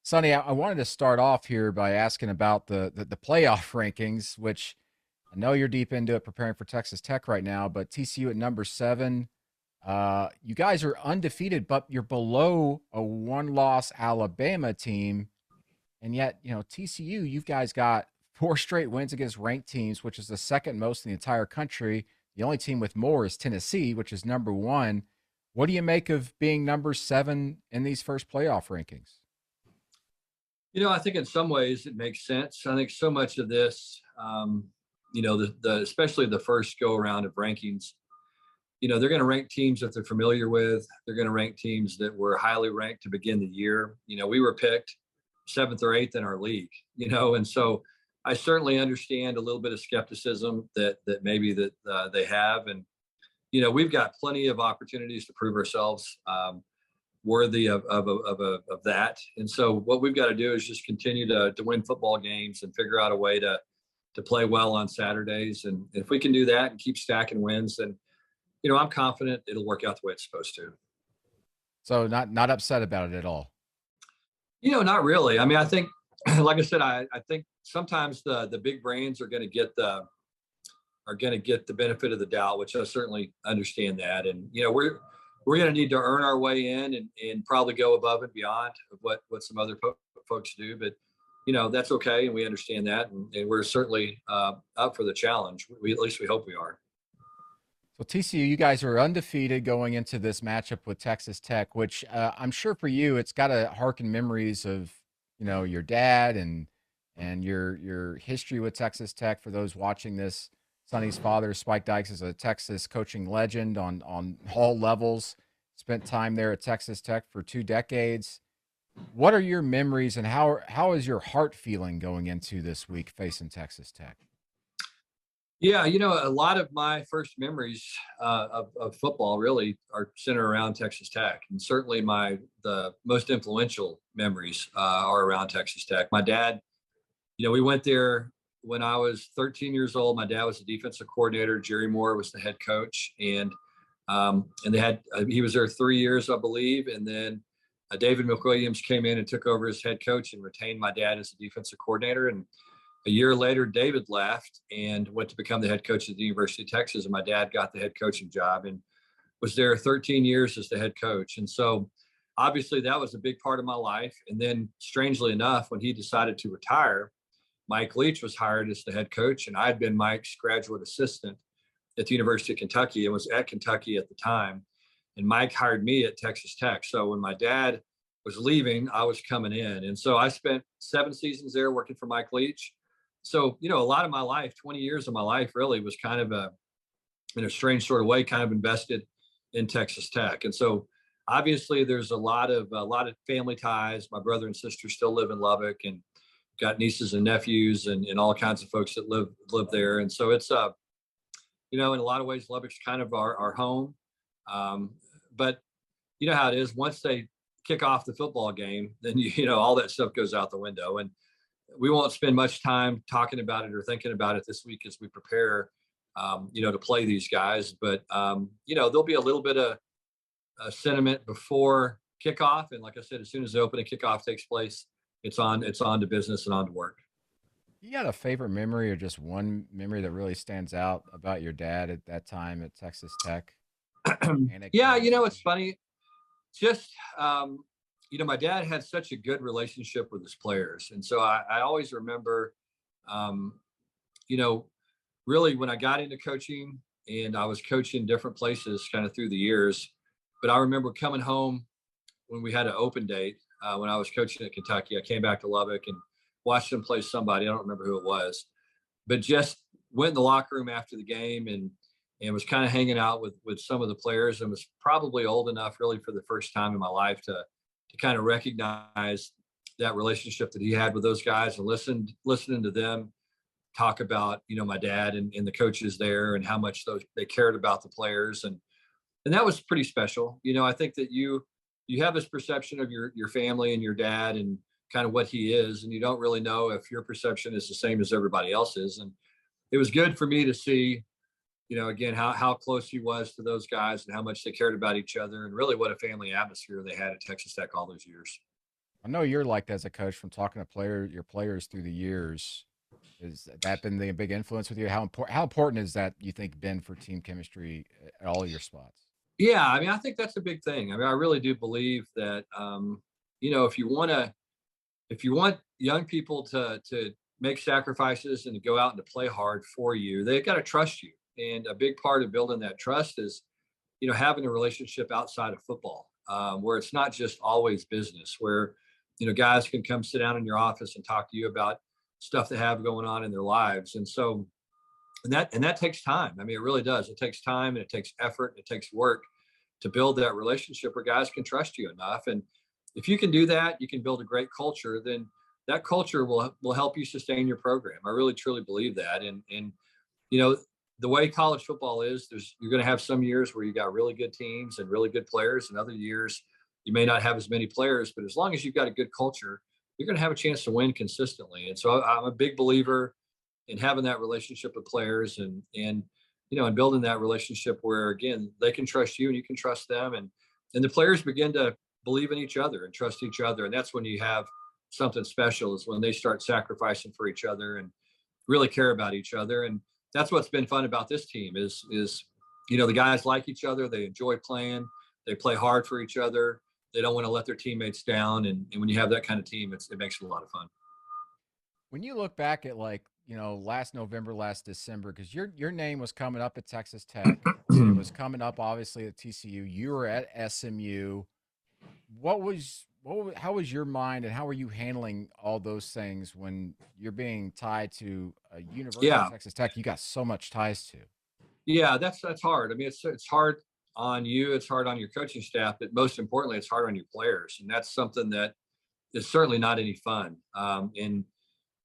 Sonny, I wanted to start off here by asking about the playoff rankings, which I know you're deep into it, preparing for Texas Tech right now. But TCU at number 7, you guys are undefeated, but you're below a one-loss Alabama team, and yet TCU, you guys got 4 straight wins against ranked teams, which is the second most in the entire country. The only team with more is Tennessee, which is number 1. What do you make of being number 7 in these first playoff rankings? I think in some ways it makes sense. I think so much of this, the especially the first go around of rankings, they're going to rank teams that they're familiar with. They're going to rank teams that were highly ranked to begin the year. We were picked 7th or 8th in our league, and so I certainly understand a little bit of skepticism that maybe that they have, and we've got plenty of opportunities to prove ourselves. Worthy of that. And so what we've got to do is just continue to win football games and figure out a way to play well on Saturdays. And if we can do that and keep stacking wins, then, I'm confident it'll work out the way it's supposed to. So not upset about it at all. Not really. I mean, I think, like I said, I think sometimes the big brains are going to get the benefit of the doubt, which I certainly understand that. And, we're going to need to earn our way in and probably go above and beyond of what some other folks do. But, that's okay. And we understand that. And we're certainly up for the challenge. At least we hope we are. So TCU, you guys are undefeated going into this matchup with Texas Tech, which I'm sure for you, it's got to harken memories of, your dad and your history with Texas Tech. For those watching this, Sonny's father, Spike Dykes, is a Texas coaching legend on all levels. Spent time there at Texas Tech for 2 decades. What are your memories, and how is your heart feeling going into this week facing Texas Tech? Yeah, a lot of my first memories of football really are centered around Texas Tech, and certainly the most influential memories are around Texas Tech. My dad, we went there when I was 13 years old. My dad was the defensive coordinator. Jerry Moore was the head coach, and they had he was there 3 years, I believe, and then David McWilliams came in and took over as head coach and retained my dad as the defensive coordinator. And a year later, David left and went to become the head coach at the University of Texas, and my dad got the head coaching job and was there 13 years as the head coach. And so, obviously, that was a big part of my life. And then, strangely enough, when he decided to retire, Mike Leach was hired as the head coach, and I'd been Mike's graduate assistant at the University of Kentucky and was at Kentucky at the time. And Mike hired me at Texas Tech. So when my dad was leaving, I was coming in. And so I spent 7 seasons there working for Mike Leach. So, a lot of my life, 20 years of my life really was kind of in a strange sort of way, kind of invested in Texas Tech. And so obviously there's a lot of family ties. My brother and sister still live in Lubbock, and got nieces and nephews and all kinds of folks that live there. And so it's, in a lot of ways, Lubbock's kind of our home. But you know how it is. Once they kick off the football game, then, all that stuff goes out the window. And we won't spend much time talking about it or thinking about it this week as we prepare, to play these guys. But, there'll be a little bit of sentiment before kickoff. And like I said, as soon as the opening kickoff takes place, it's on to business and on to work. You got a favorite memory or just one memory that really stands out about your dad at that time at Texas Tech? Yeah, it's funny. Just, my dad had such a good relationship with his players. And so I always remember, really when I got into coaching, and I was coaching different places kind of through the years, but I remember coming home when we had an open date. When I was coaching at Kentucky, I came back to Lubbock and watched them play somebody. I don't remember who it was, but just went in the locker room after the game and was kind of hanging out with some of the players, and was probably old enough really for the first time in my life to kind of recognize that relationship that he had with those guys, and listening to them talk about, my dad and the coaches there and how much they cared about the players. And that was pretty special. I think that you have this perception of your family and your dad and kind of what he is, and you don't really know if your perception is the same as everybody else's. And it was good for me to see, again, how close he was to those guys and how much they cared about each other, and really what a family atmosphere they had at Texas Tech all those years. I know you're like that as a coach from talking to your players through the years. Is that been the big influence with you? How important is that you think been for team chemistry at all your spots? Yeah, I mean, I think that's a big thing. I mean, I really do believe that if you want young people to make sacrifices and to go out and to play hard for you, they've got to trust you. And a big part of building that trust is having a relationship outside of football, where it's not just always business, where guys can come sit down in your office and talk to you about stuff they have going on in their lives. And so and that takes time. I mean, it really does. It takes time and it takes effort and it takes work to build that relationship where guys can trust you enough. And if you can do that, you can build a great culture. Then that culture will help you sustain your program. I really truly believe that. And you know the way college football is, you're going to have some years where you got really good teams and really good players, and other years you may not have as many players. But as long as you've got a good culture, you're going to have a chance to win consistently. And so I'm a big believer in having that relationship with players, and building that relationship where, again, they can trust you and you can trust them, and the players begin to believe in each other and trust each other. And that's when you have something special, is when they start sacrificing for each other and really care about each other. And that's what's been fun about this team is the guys like each other, they enjoy playing, they play hard for each other, they don't want to let their teammates down. And when you have that kind of team, it makes it a lot of fun. When you look back at, like, last November, last December, because your name was coming up at Texas Tech, and it was coming up obviously at TCU. You were at SMU. How was your mind, and how are you handling all those things when you're being tied to a university, Yeah, Texas Tech, you got so much ties to? yeah, that's hard. I mean, it's hard on you, it's hard on your coaching staff, but most importantly, it's hard on your players, and that's something that is certainly not any fun. And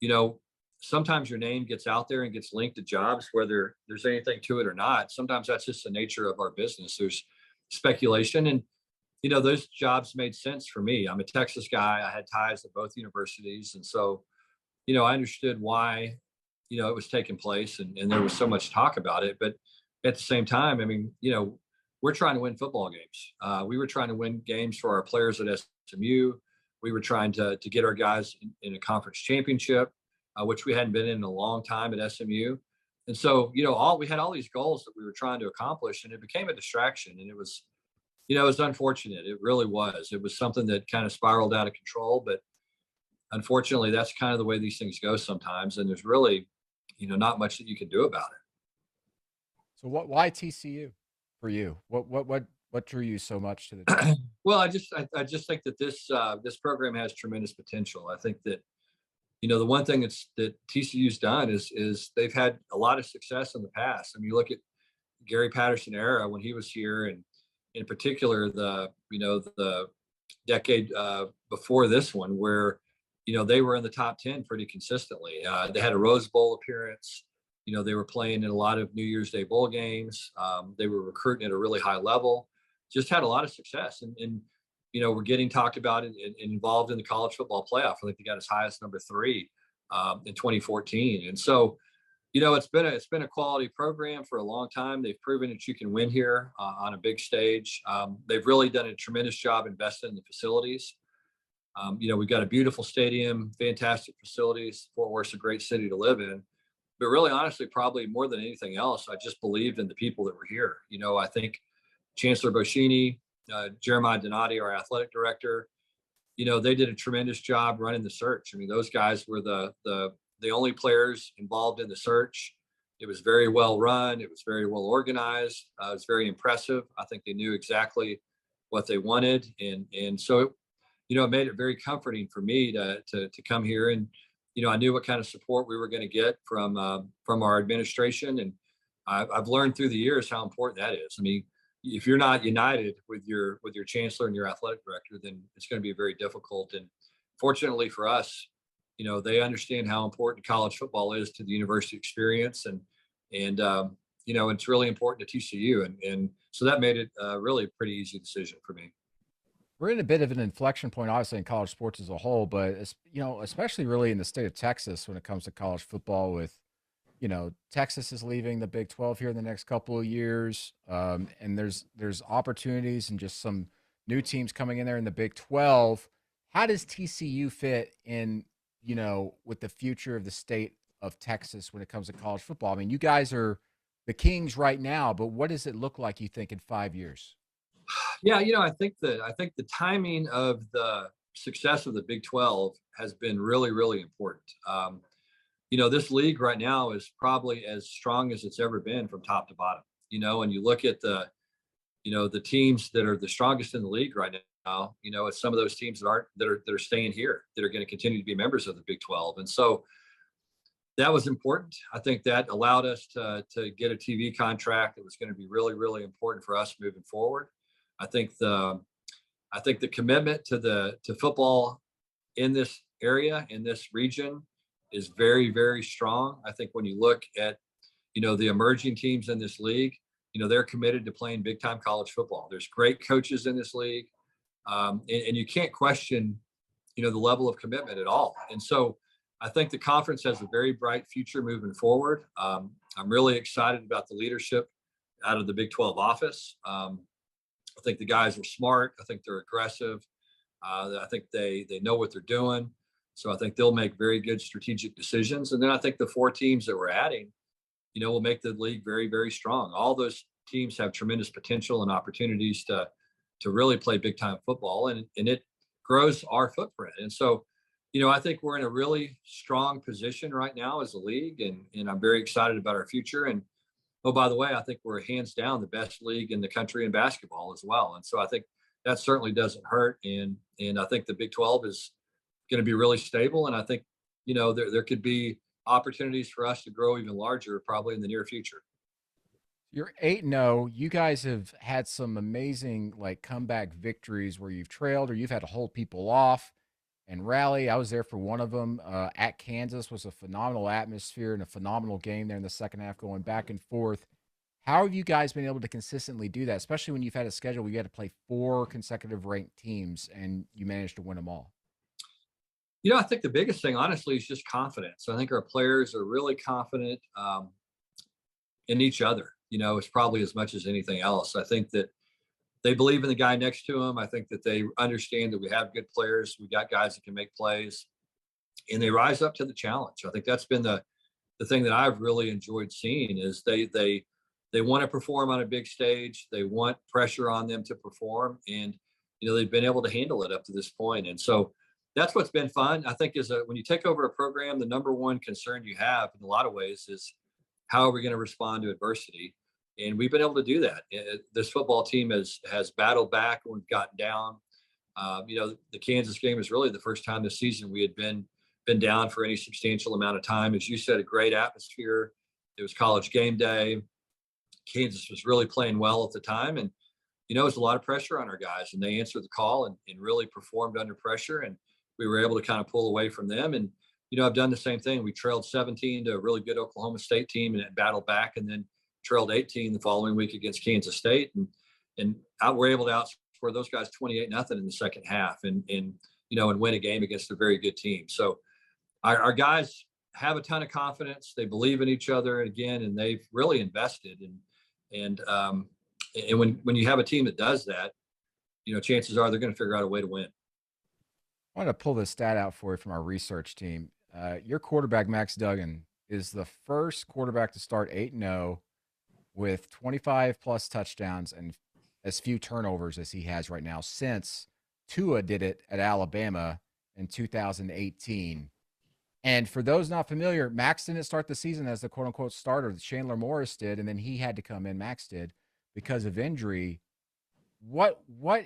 you know, sometimes your name gets out there and gets linked to jobs, whether there's anything to it or not. Sometimes that's just the nature of our business. There's speculation, and those jobs made sense for me. I'm a Texas guy. I had ties at both universities, and so I understood why it was taking place, and there was so much talk about it. But at the same time, I mean, we're trying to win football games. We were trying to win games for our players at SMU. We were trying to get our guys in a conference championship, which we hadn't been in a long time at SMU. And so, we had all these goals that we were trying to accomplish, and it became a distraction. And it was unfortunate. It really was. It was something that kind of spiraled out of control. But unfortunately, that's kind of the way these things go sometimes. And there's really, not much that you can do about So why TCU for you? What drew you so much to the team? it. Well, I just think that this program has tremendous potential. I think that the one thing that TCU's done is they've had a lot of success in the past. I mean, you look at Gary Patterson era when he was here, and in particular the decade before this one, where they were in the top 10 pretty consistently. They had a Rose Bowl appearance. They were playing in a lot of New Year's Day bowl games. They were recruiting at a really high level. Just had a lot of success, and we're getting talked about and involved in the college football playoff. I think they got as high as number 3 in 2014. And so, it's been a quality program for a long time. They've proven that you can win here on a big stage. They've really done a tremendous job investing in the facilities. We've got a beautiful stadium, fantastic facilities. Fort Worth's a great city to live in. But really, honestly, probably more than anything else, I just believed in the people that were here. I think Chancellor Boschini, Jeremiah Donati, our athletic director, they did a tremendous job running the search. I mean, those guys were the only players involved in the search. It was very well run. It was very well organized. It was very impressive. I think they knew exactly what they wanted, and so it made it very comforting for me to come here. And I knew what kind of support we were going to get from our administration, and I've learned through the years how important that is. I mean, if you're not united with your chancellor and your athletic director, then it's going to be very difficult. And fortunately for us, they understand how important college football is to the university experience, and it's really important to TCU, and so that made it really a pretty easy decision for me. We're in a bit of an inflection point, obviously, in college sports as a whole, but especially really in the state of Texas when it comes to college football. With Texas is leaving the Big 12 here in the next couple of years, and there's opportunities and just some new teams coming in there in the Big 12. how does TCU fit in, with the future of the state of Texas when it comes to college football? I mean, you guys are the kings right now, but what does it look like, you think, in 5 years? Yeah, I think the timing of the success of the Big 12 has been really, really important. This league right now is probably as strong as it's ever been from top to bottom. And you look at the teams that are the strongest in the league right now. It's some of those teams that are staying here, that are going to continue to be members of the Big 12. And so that was important. I think that allowed us to get a TV contract that was going to be really, really important for us moving forward. I think the commitment to football in this area, in this region, is very, very strong. I think when you look at the emerging teams in this league, they're committed to playing big time college football. There's great coaches in this league, and you can't question the level of commitment at all. And so I think the conference has a very bright future moving forward. I'm really excited about the leadership out of the Big 12 office. I think the guys are smart. I think they're aggressive. I think they know what they're doing. So I think they'll make very good strategic decisions. And then I think the 4 teams that we're adding, will make the league very, very strong. All those teams have tremendous potential and opportunities to really play big time football, and it grows our footprint. And so, I think we're in a really strong position right now as a league, and I'm very excited about our future. And oh, by the way, I think we're hands down the best league in the country in basketball as well. And so I think that certainly doesn't hurt. And I think the Big 12 is going to be really stable. And I think, there could be opportunities for us to grow even larger probably in the near future. You're 8-0. You guys have had some amazing comeback victories where you've trailed or you've had to hold people off and rally. I was there for one of them at Kansas. Was a phenomenal atmosphere and a phenomenal game there in the second half, going back and forth. How have you guys been able to consistently do that, especially when you've had a schedule where you had to play 4 consecutive ranked teams and you managed to win them all? I think the biggest thing, honestly, is just confidence. I think our players are really confident in each other. It's probably as much as anything else. I think that they believe in the guy next to them. I think that they understand that we have good players. We got guys that can make plays, and they rise up to the challenge. I think that's been the thing that I've really enjoyed seeing is they want to perform on a big stage. They want pressure on them to perform, and they've been able to handle it up to this point. And so that's what's been fun. I think when you take over a program, the number one concern you have in a lot of ways is how are we going to respond to adversity? And we've been able to do that. This football team has battled back when we've gotten down. The Kansas game is really the first time this season we had been down for any substantial amount of time. As you said, a great atmosphere. It was college game day. Kansas was really playing well at the time. And, it was a lot of pressure on our guys, and they answered the call and really performed under pressure. And we were able to kind of pull away from them. And, I've done the same thing. We trailed 17 to a really good Oklahoma State team and battled back, and then trailed 18 the following week against Kansas State. And we're able to outscore those guys 28-0 in the second half and win a game against a very good team. So our guys have a ton of confidence. They believe in each other again, and they've really invested. And when you have a team that does that, chances are they're going to figure out a way to win. I want to pull this stat out for you from our research team. Your quarterback, Max Duggan, is the first quarterback to start 8-0 with 25 plus touchdowns and as few turnovers as he has right now since Tua did it at Alabama in 2018. And for those not familiar, Max didn't start the season as the quote unquote starter. Chandler Morris did, and then he had to come in, Max did, because of injury. What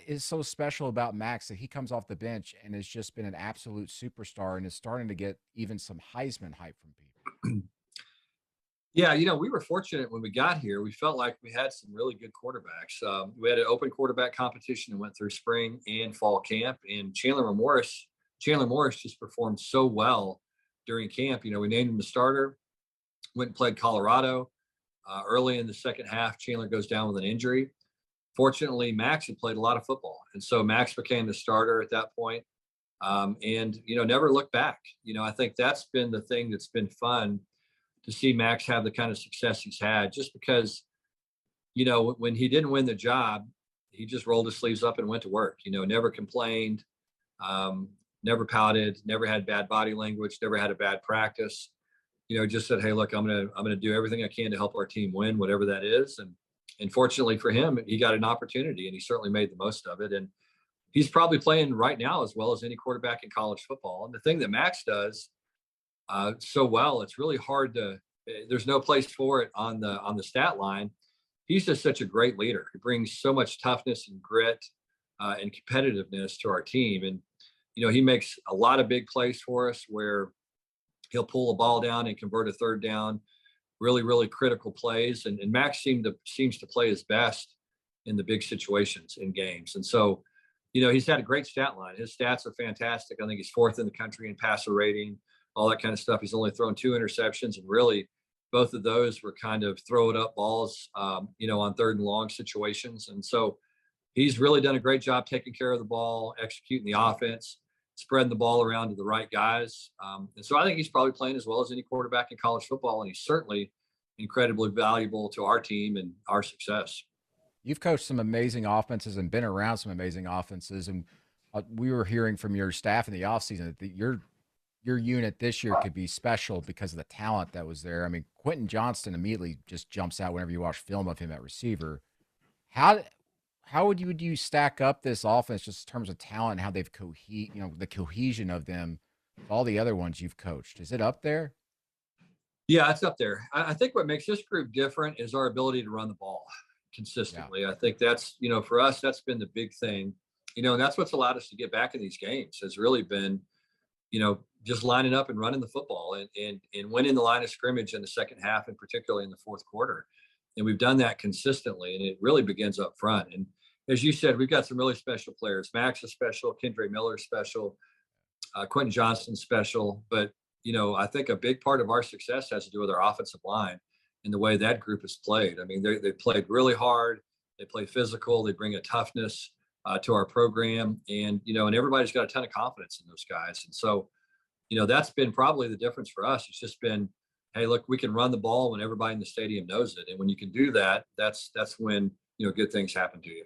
is so special about Max that he comes off the bench and has just been an absolute superstar and is starting to get even some Heisman hype from people? Yeah, we were fortunate when we got here. We felt like we had some really good quarterbacks. We had an open quarterback competition and went through spring and fall camp. And Chandler Morris just performed so well during camp. We named him the starter, went and played Colorado. Early in the second half, Chandler goes down with an injury. Fortunately, Max had played a lot of football. And so Max became the starter at that point. And never looked back. I think that's been the thing that's been fun to see Max have the kind of success he's had, just because, when he didn't win the job, he just rolled his sleeves up and went to work, never complained, Never pouted, never had bad body language, never had a bad practice. Just said, "Hey, look, I'm gonna do everything I can to help our team win, whatever that is." And fortunately for him, he got an opportunity, and he certainly made the most of it. And he's probably playing right now as well as any quarterback in college football. And the thing that Max does so well, it's really hard to. There's no place for it on the stat line. He's just such a great leader. He brings so much toughness and grit and competitiveness to our team. And he makes a lot of big plays for us where he'll pull a ball down and convert a third down. Really, really critical plays. And Max seems to play his best in the big situations in games. And so, he's had a great stat line. His stats are fantastic. I think he's 4th in the country in passer rating, all that kind of stuff. He's only thrown 2 interceptions, and really both of those were kind of throw it up balls, on 3rd and long situations. And so he's really done a great job taking care of the ball, executing the offense, spreading the ball around to the right guys. And so I think he's probably playing as well as any quarterback in college football, and he's certainly incredibly valuable to our team and our success. You've coached some amazing offenses and been around some amazing offenses, and we were hearing from your staff in the offseason that your unit this year could be special because of the talent that was there. I mean, Quentin Johnston immediately just jumps out whenever you watch film of him at receiver. How would you stack up this offense just in terms of talent and how they've the cohesion of them, all the other ones you've coached? Is it up there? Yeah, it's up there. I think what makes this group different is our ability to run the ball consistently. Yeah. I think that's, for us, that's been the big thing, and that's what's allowed us to get back in these games has really been, just lining up and running the football and winning the line of scrimmage in the second half and particularly in the fourth quarter. And we've done that consistently, and it really begins up front. And as you said, we've got some really special players. Max is special, Kendre Miller is special, Quentin Johnston special. But, I think a big part of our success has to do with our offensive line and the way that group has played. I mean, they played really hard. They play physical. They bring a toughness to our program. And, and everybody's got a ton of confidence in those guys. And so, that's been probably the difference for us. It's just been, hey, look, we can run the ball when everybody in the stadium knows it. And when you can do that, that's when, good things happen to you.